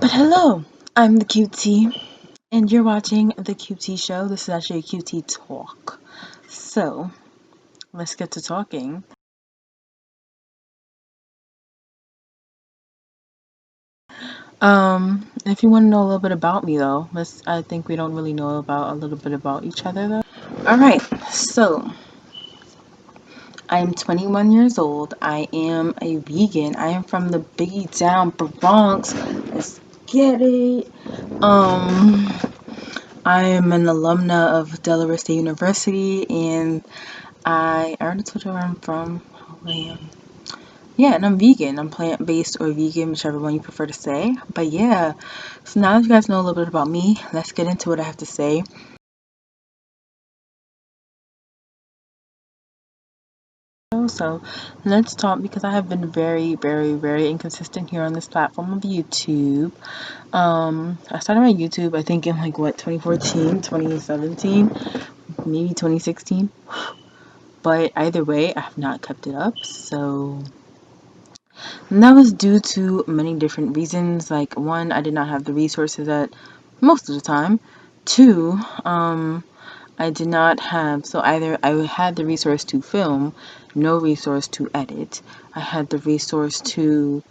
But hello, I'm the QT, and you're watching the QT show. This is actually a QT talk. So, let's get to talking. If you want to know a little bit about me though, I think we don't really know about a little bit about each other though. Alright, so I am 21 years old. I am a vegan. I am from the Biggie Down Bronx. Let's get it. Um, I am an alumna of Delaware State University, and I already told you where I'm from. I am. Yeah, and I'm vegan. I'm plant-based or vegan, whichever one you prefer to say. But yeah, so now that you guys know a little bit about me, let's get into what I have to say. So let's talk because I have been very, very, very inconsistent here on this platform of YouTube. I started my YouTube, I think in like what, 2014, 2017, maybe 2016. But either way, I have not kept it up. So and that was due to many different reasons. Like, one, I did not have the resources at most of the time. Two, I did not have, so either I had the resource to film, no resource to edit. I had the resource to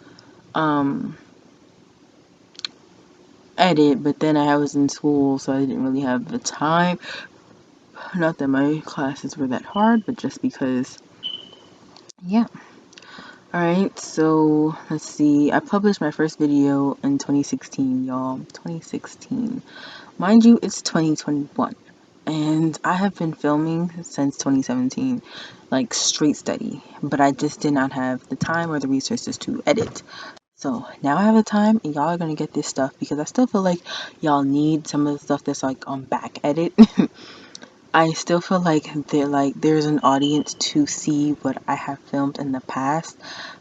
edit, but then I was in school, so I didn't really have the time. Not that my classes were that hard, but just because, yeah. Alright, so let's see. I published my first video in 2016, y'all. 2016. Mind you, it's 2021. And I have been filming since 2017, like straight steady. But I just did not have the time or the resources to edit. So now I have the time, and y'all are gonna get this stuff because I still feel like y'all need some of the stuff that's like on back edit. I still feel like there's an audience to see what I have filmed in the past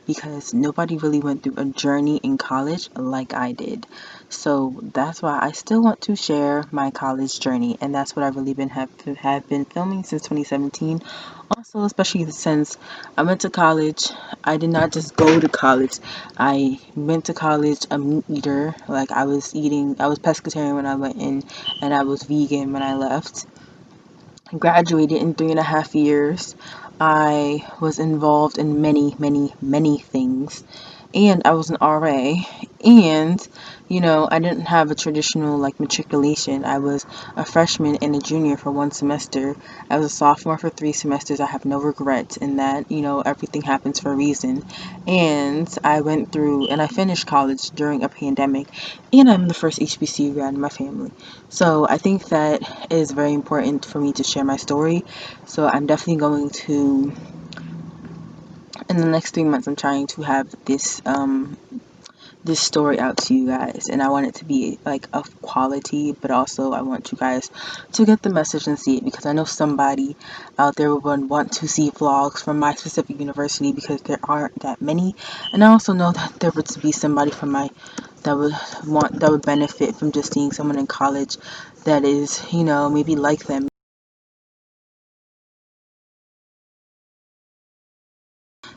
because nobody really went through a journey in college like I did. So that's why I still want to share my college journey, and that's what I really have been filming since 2017. Also, especially since I went to college, I did not just go to college. I went to college a meat eater. Like I was pescatarian when I went in, and I was vegan when I left. Graduated in 3.5 years. I was involved in many, many, many things. And I was an RA. And, I didn't have a traditional like matriculation. I was a freshman and a junior for one semester. I was a sophomore for 3 semesters. I have no regrets in that. Everything happens for a reason. And I went through and I finished college during a pandemic. And I'm the first HBCU grad in my family. So I think that is very important for me to share my story. So I'm definitely going to, in the next 3 months, I'm trying to have this story out to you guys, and I want it to be like of quality, but also I want you guys to get the message and see it because I know somebody out there would want to see vlogs from my specific university because there aren't that many, and I also know that there would be somebody from my that would benefit from just seeing someone in college that is maybe like them.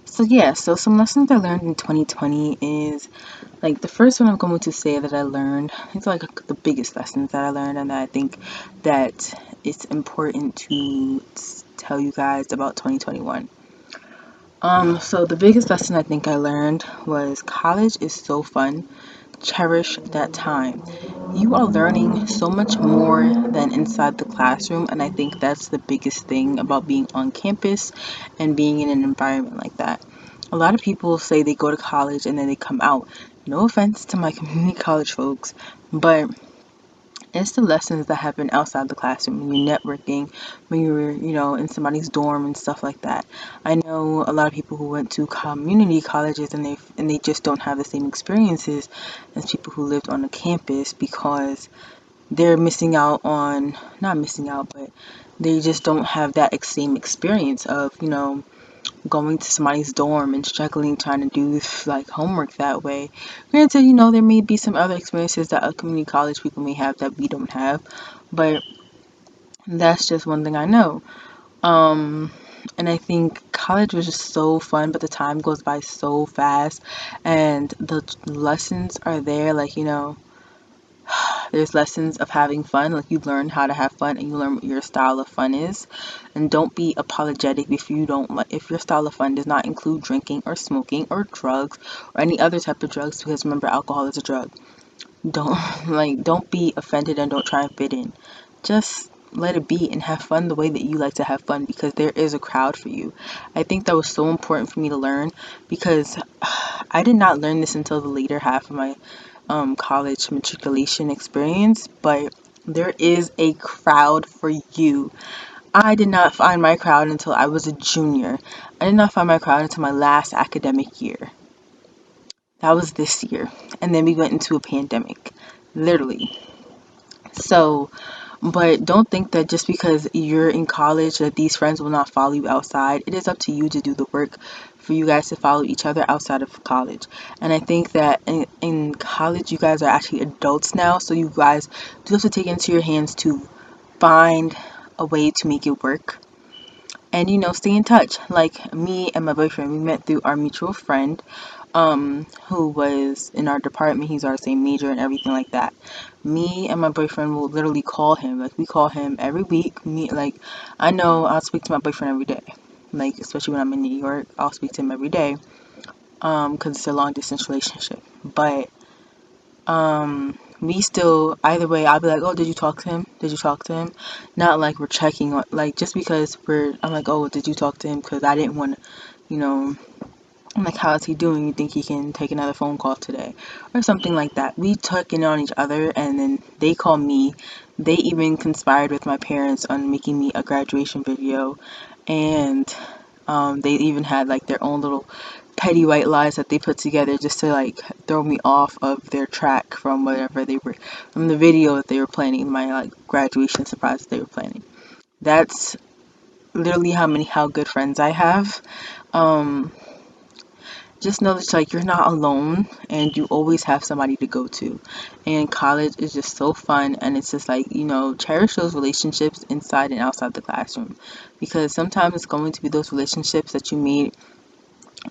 So yeah, so some lessons I learned in 2020 is like the first one I'm going to say that I learned, it's like the biggest lessons that I learned, and that I think that it's important to tell you guys about 2021. So the biggest lesson I think I learned was college is so fun. Cherish that time. You are learning so much more than inside the classroom, and I think that's the biggest thing about being on campus and being in an environment like that. A lot of people say they go to college and then they come out. No offense to my community college folks, but it's the lessons that happen outside the classroom when you're networking, when you're, in somebody's dorm and stuff like that. I know a lot of people who went to community colleges and they just don't have the same experiences as people who lived on a campus because they're missing out on, not missing out, but they just don't have that same experience of, going to somebody's dorm and struggling trying to do like homework that way. Granted, there may be some other experiences that community college people may have that we don't have, but that's just one thing I know. Um, and I think college was just so fun, but the time goes by so fast, and the lessons are there, like there's lessons of having fun. Like, you learn how to have fun and you learn what your style of fun is. And don't be apologetic if you don't like, if your style of fun does not include drinking or smoking or drugs or any other type of drugs, because remember, alcohol is a drug. Don't don't be offended and don't try and fit in. Just let it be and have fun the way that you like to have fun, because there is a crowd for you. I think that was so important for me to learn, because I did not learn this until the later half of my college matriculation experience, but there is a crowd for you. I did not find my crowd until I was a junior. I did not find my crowd until my last academic year. That was this year. And then we went into a pandemic. Literally. So, but don't think that just because you're in college that these friends will not follow you outside. It is up to you to do the work for you guys to follow each other outside of college. And I think that in college, you guys are actually adults now. So you guys do have to take it into your hands to find a way to make it work. And, stay in touch. Like me and my boyfriend, we met through our mutual friend, who was in our department. He's our same major and everything like that. Me and my boyfriend will literally call him. Like, we call him every week. I know I'll speak to my boyfriend every day. Like, especially when I'm in New York, I'll speak to him every day. Because it's a long distance relationship. But we still, either way, I'll be like, oh, did you talk to him? Did you talk to him? Not like we're checking on, like, just because I'm like, oh, did you talk to him? Because I didn't want to, you know, I'm like, how is he doing? You think he can take another phone call today? Or something like that. We check in on each other, and then they call me. They even conspired with my parents on making me a graduation video. And they even had like their own little petty white lies that they put together just to like throw me off of their track from whatever they were, from the video that they were planning, my like graduation surprise that they were planning. That's literally how good friends I have. Um, just know that like you're not alone and you always have somebody to go to. And college is just so fun, and it's just like, cherish those relationships inside and outside the classroom, because sometimes it's going to be those relationships that you meet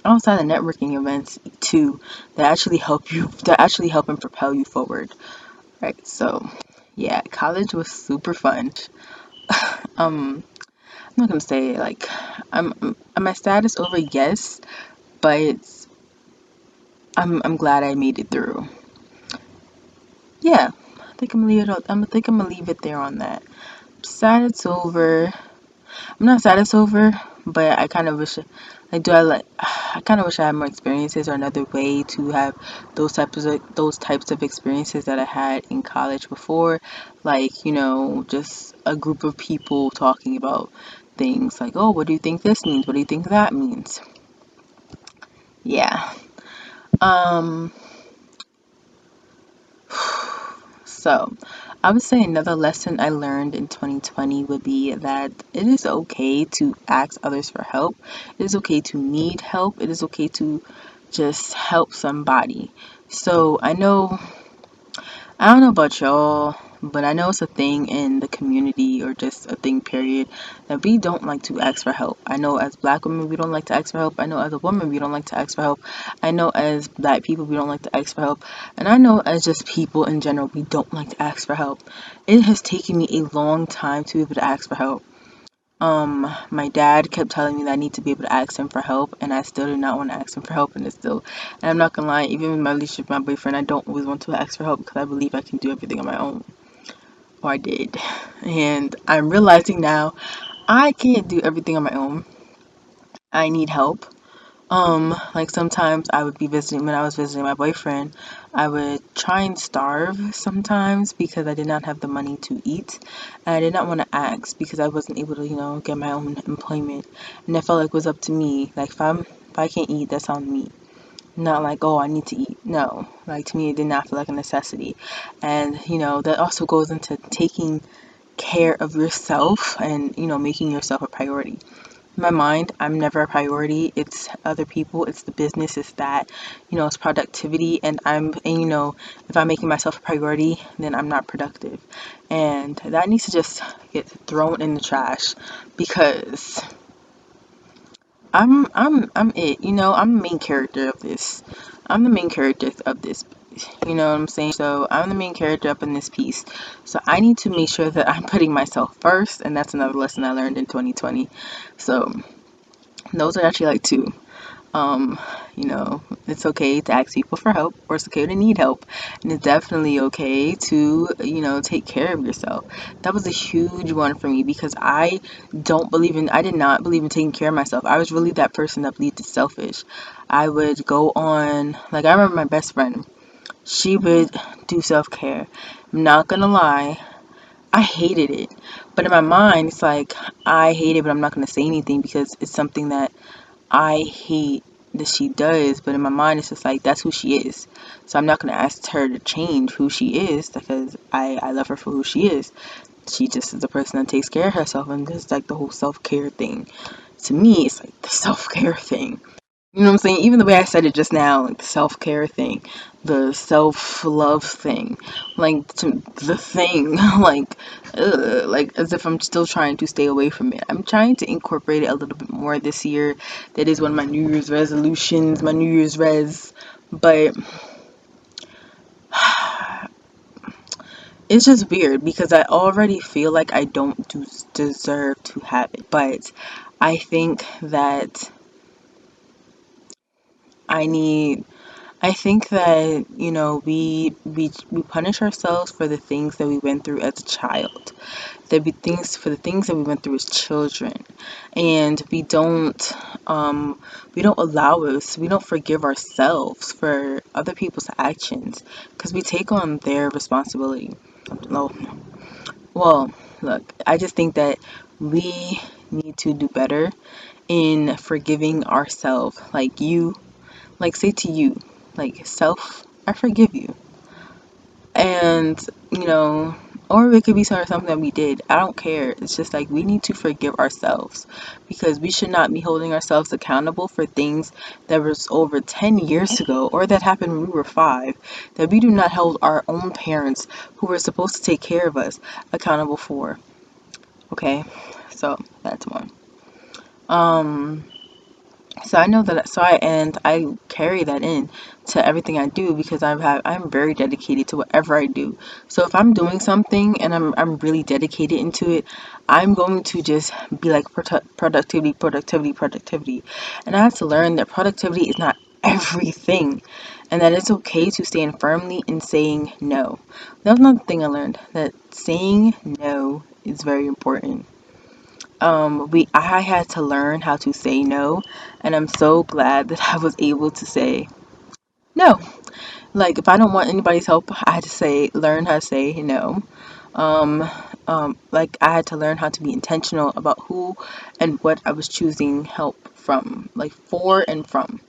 outside of networking events too, that actually help and propel you forward. Right. So yeah, college was super fun. I'm not gonna say like am my status over? Yes, but I'm glad I made it through. Yeah, I think I'm gonna leave it there on that. Sad it's over. I'm not sad it's over, but I kind of wish I kind of wish I had more experiences, or another way to have those types of experiences that I had in college before, like, just a group of people talking about things like, oh, what do you think this means? What do you think that means? Yeah. Um So, I would say another lesson I learned in 2020 would be that it is okay to ask others for help. It is okay to need help. It is okay to just help somebody. So, I don't know about y'all, but I know it's a thing in the community, or just a thing, period, that we don't like to ask for help. I know as black women, we don't like to ask for help. I know as a woman, we don't like to ask for help. I know as black people, we don't like to ask for help. And I know as just people in general, we don't like to ask for help. It has taken me a long time to be able to ask for help. My dad kept telling me that I need to be able to ask him for help, and I still did not want to ask him for help, and I'm not gonna lie, even in my relationship with my boyfriend, I don't always want to ask for help because I believe I can do everything on my own, or I did, and I'm realizing now I can't do everything on my own. I need help. Like sometimes when I was visiting my boyfriend, I would try and starve sometimes because I did not have the money to eat. And I did not want to ask because I wasn't able to, get my own employment. And I felt like it was up to me. Like if I can't eat, that's on me. Not like, oh, I need to eat. No. Like, to me, it did not feel like a necessity. And, that also goes into taking care of yourself and, making yourself a priority. In my mind, I'm never a priority. It's other people, it's the business, it's that, it's productivity. If I'm making myself a priority, then I'm not productive. And that needs to just get thrown in the trash, because I'm it. I'm the main character of this. I'm the main character of this You know what I'm saying? So I'm the main character up in this piece. So I need to make sure that I'm putting myself first, and that's another lesson I learned in 2020. So those are actually like two. Um, it's okay to ask people for help, or it's okay to need help, and it's definitely okay to, take care of yourself. That was a huge one for me because I did not believe in taking care of myself. I was really that person that believed it's selfish. I would go on, like, I remember my best friend, she would do self care. I'm not gonna lie, I hated it. But in my mind, it's like, I hate it, but I'm not gonna say anything because it's something that I hate that she does, but in my mind it's just like that's who she is. So I'm not gonna ask her to change who she is because I love her for who she is. She just is a person that takes care of herself, and this is like the whole self care thing. To me, it's like the self care thing. You know what I'm saying? Even the way I said it just now, like the self care thing, the self love thing, like the thing, like as if I'm still trying to stay away from it. I'm trying to incorporate it a little bit more this year. That is one of my New Year's resolutions, my New Year's res. But it's just weird because I already feel like I don't deserve to have it. But I think that I need I think that, we punish ourselves for the things that we went through as a child. There be things for the things that we went through as children. And we don't allow us, we don't forgive ourselves for other people's actions because we take on their responsibility. No, well, look, I just think that we need to do better in forgiving ourselves. Like say to you, like, self, I forgive you. And, or it could be sort of something that we did. I don't care. It's just like we need to forgive ourselves because we should not be holding ourselves accountable for things that was over 10 years ago or that happened when we were 5, that we do not hold our own parents who were supposed to take care of us accountable for. Okay? So that's one. Um So I know that, and I carry that in to everything I do because I'm very dedicated to whatever I do. So if I'm doing something and I'm really dedicated into it, I'm going to just be like productivity, productivity, productivity. And I have to learn that productivity is not everything, and that it's okay to stand firmly in saying no. That was another thing I learned, that saying no is very important. I had to learn how to say no, and I'm so glad that I was able to say no. Like, if I don't want anybody's help, I had to learn how to say no. um like, I had to learn how to be intentional about who and what I was choosing help from, like, for and from,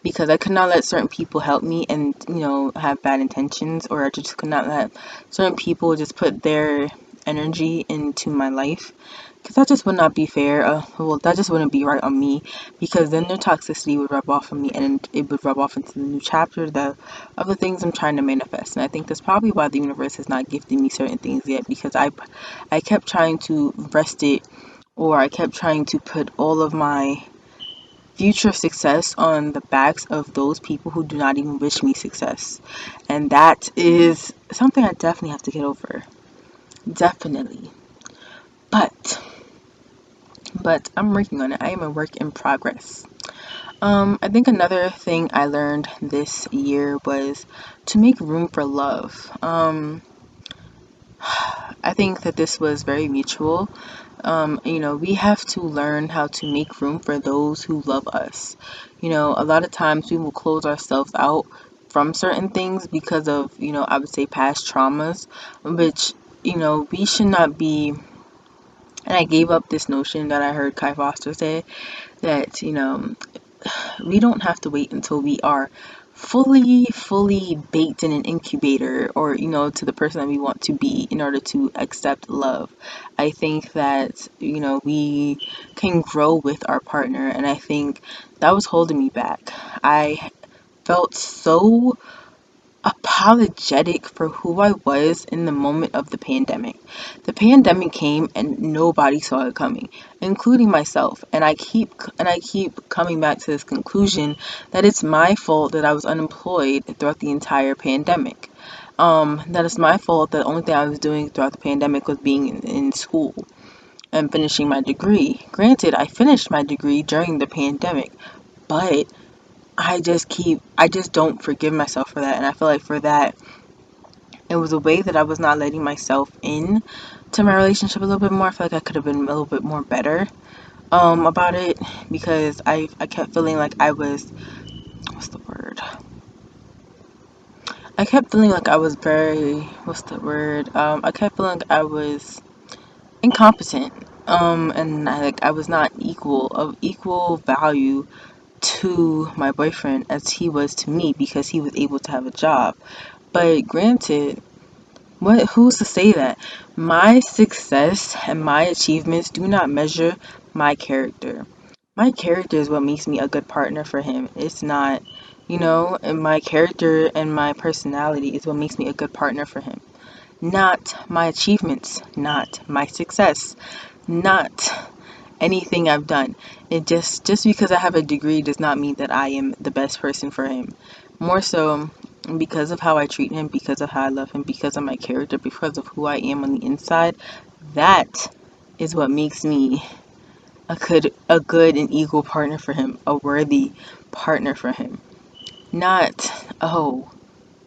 because I could not let certain people help me and, have bad intentions, or I just could not let certain people just put their energy into my life, because that just would not be fair. Well, that just wouldn't be right on me, because then their toxicity would rub off on me, and it would rub off into the new chapter of the things I'm trying to manifest. And I think that's probably why the universe has not gifted me certain things yet, because I kept trying to rest it, or I kept trying to put all of my future success on the backs of those people who do not even wish me success. And that is something I definitely have to get over. Definitely. But I'm working on it. I am a work in progress. I think another thing I learned this year was to make room for love. I think that this was very mutual. We have to learn how to make room for those who love us. A lot of times we will close ourselves out from certain things because of, I would say, past traumas, which, we should not be. And I gave up this notion that I heard Kai Foster say, that, we don't have to wait until we are fully baked in an incubator, or, to the person that we want to be, in order to accept love. I think that, we can grow with our partner, and I think that was holding me back. I felt so apologetic for who I was in the moment of the pandemic. The pandemic came and nobody saw it coming, including myself. And I keep coming back to this conclusion that it's my fault that I was unemployed throughout the entire pandemic. That it's my fault that the only thing I was doing throughout the pandemic was being in school and finishing my degree. Granted, I finished my degree during the pandemic, but I just don't forgive myself for that. And I feel like for that, it was a way that I was not letting myself in to my relationship a little bit more. I feel like I could have been a little bit more better about it, because I kept feeling like I was, what's the word? I kept feeling like I was very, what's the word? I kept feeling like I was incompetent. And I was not of equal value to my boyfriend as he was to me, because he was able to have a job. But granted, who's to say that? My success and my achievements do not measure my character. My character is what makes me a good partner for him. It's not, and my character and my personality is what makes me a good partner for him. Not my achievements, not my success, not anything I've done. It just because I have a degree does not mean that I am the best person for him. More so because of how I treat him, because of how I love him, because of my character, because of who I am on the inside. That is what makes me a good and equal partner for him, a worthy partner for him. Not, oh,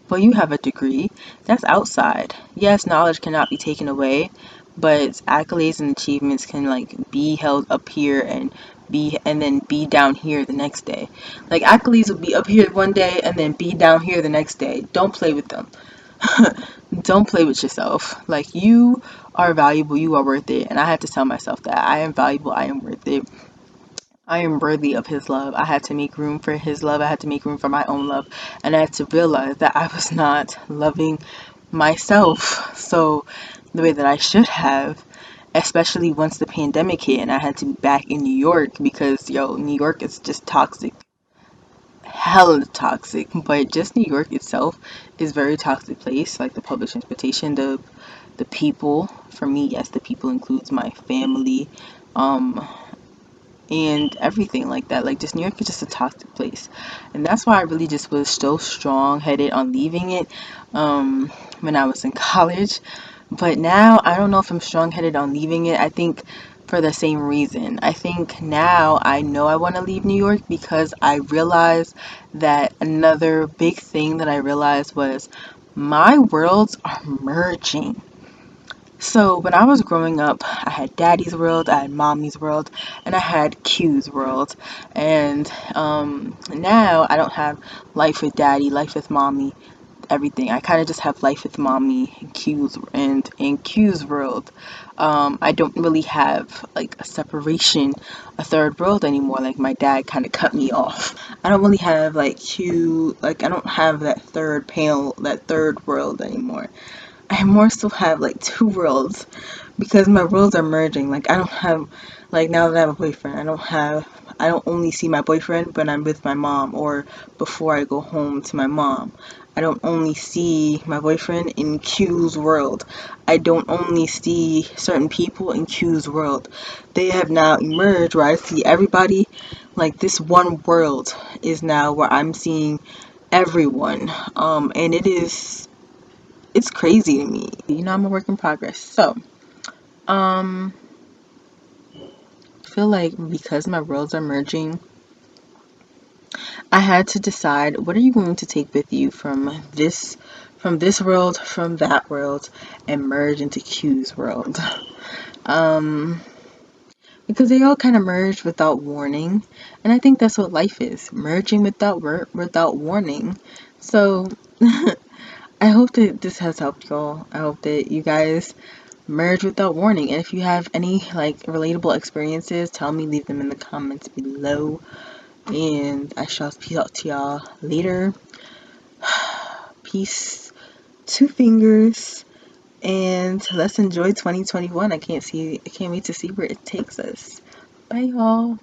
well, you have a degree. That's outside. Yes, knowledge cannot be taken away, but accolades and achievements can be held up here and then be down here the next day. Like accolades will be up here one day and then be down here the next day. Don't play with them. Don't play with yourself. Like, you are valuable, you are worth it. And I had to tell myself that I am valuable, I am worth it. I am worthy of his love. I had to make room for his love. I had to make room for my own love. And I had to realize that I was not loving myself so the way that I should have, especially once the pandemic hit and I had to be back in New York, because New York is just toxic. Hella toxic. But just New York itself is a very toxic place. Like the public transportation, the people. For me, yes, the people includes my family. Um and everything like that. Like, just New York is just a toxic place, and that's why I really just was so strong headed on leaving it when I was in college. But now I don't know if I'm strong headed on leaving it. I think for the same reason. I think now I know I want to leave New York, because I realized that another big thing that I realized was my worlds are merging. So when I was growing up, I had Daddy's World, I had Mommy's World, and I had Q's World. And now I don't have life with Daddy, life with Mommy, everything. I kind of just have life with Mommy, Q's, and in Q's World. I don't really have like a separation, a third world anymore. Like, my dad kind of cut me off. I don't really have like Q, like I don't have that third panel, that third world anymore. I more so have like two worlds, because my worlds are merging. Like, I don't have, like, now that I have a boyfriend, I don't only see my boyfriend when I'm with my mom or before I go home to my mom. I don't only see my boyfriend in Q's world. I don't only see certain people in Q's world. They have now emerged where I see everybody. Like, this one world is now where I'm seeing everyone. And it's crazy to me. I'm a work in progress. So, I feel like because my worlds are merging, I had to decide, what are you going to take with you from this world, from that world, and merge into Q's world. Um, because they all kind of merged without warning, and I think that's what life is, merging without warning. So, I hope that this has helped y'all. I hope that you guys merge without warning. And if you have any relatable experiences, tell me, leave them in the comments below. And I shall speak out to y'all later. Peace, two fingers, and let's enjoy 2021. I can't wait to see where it takes us. Bye, y'all.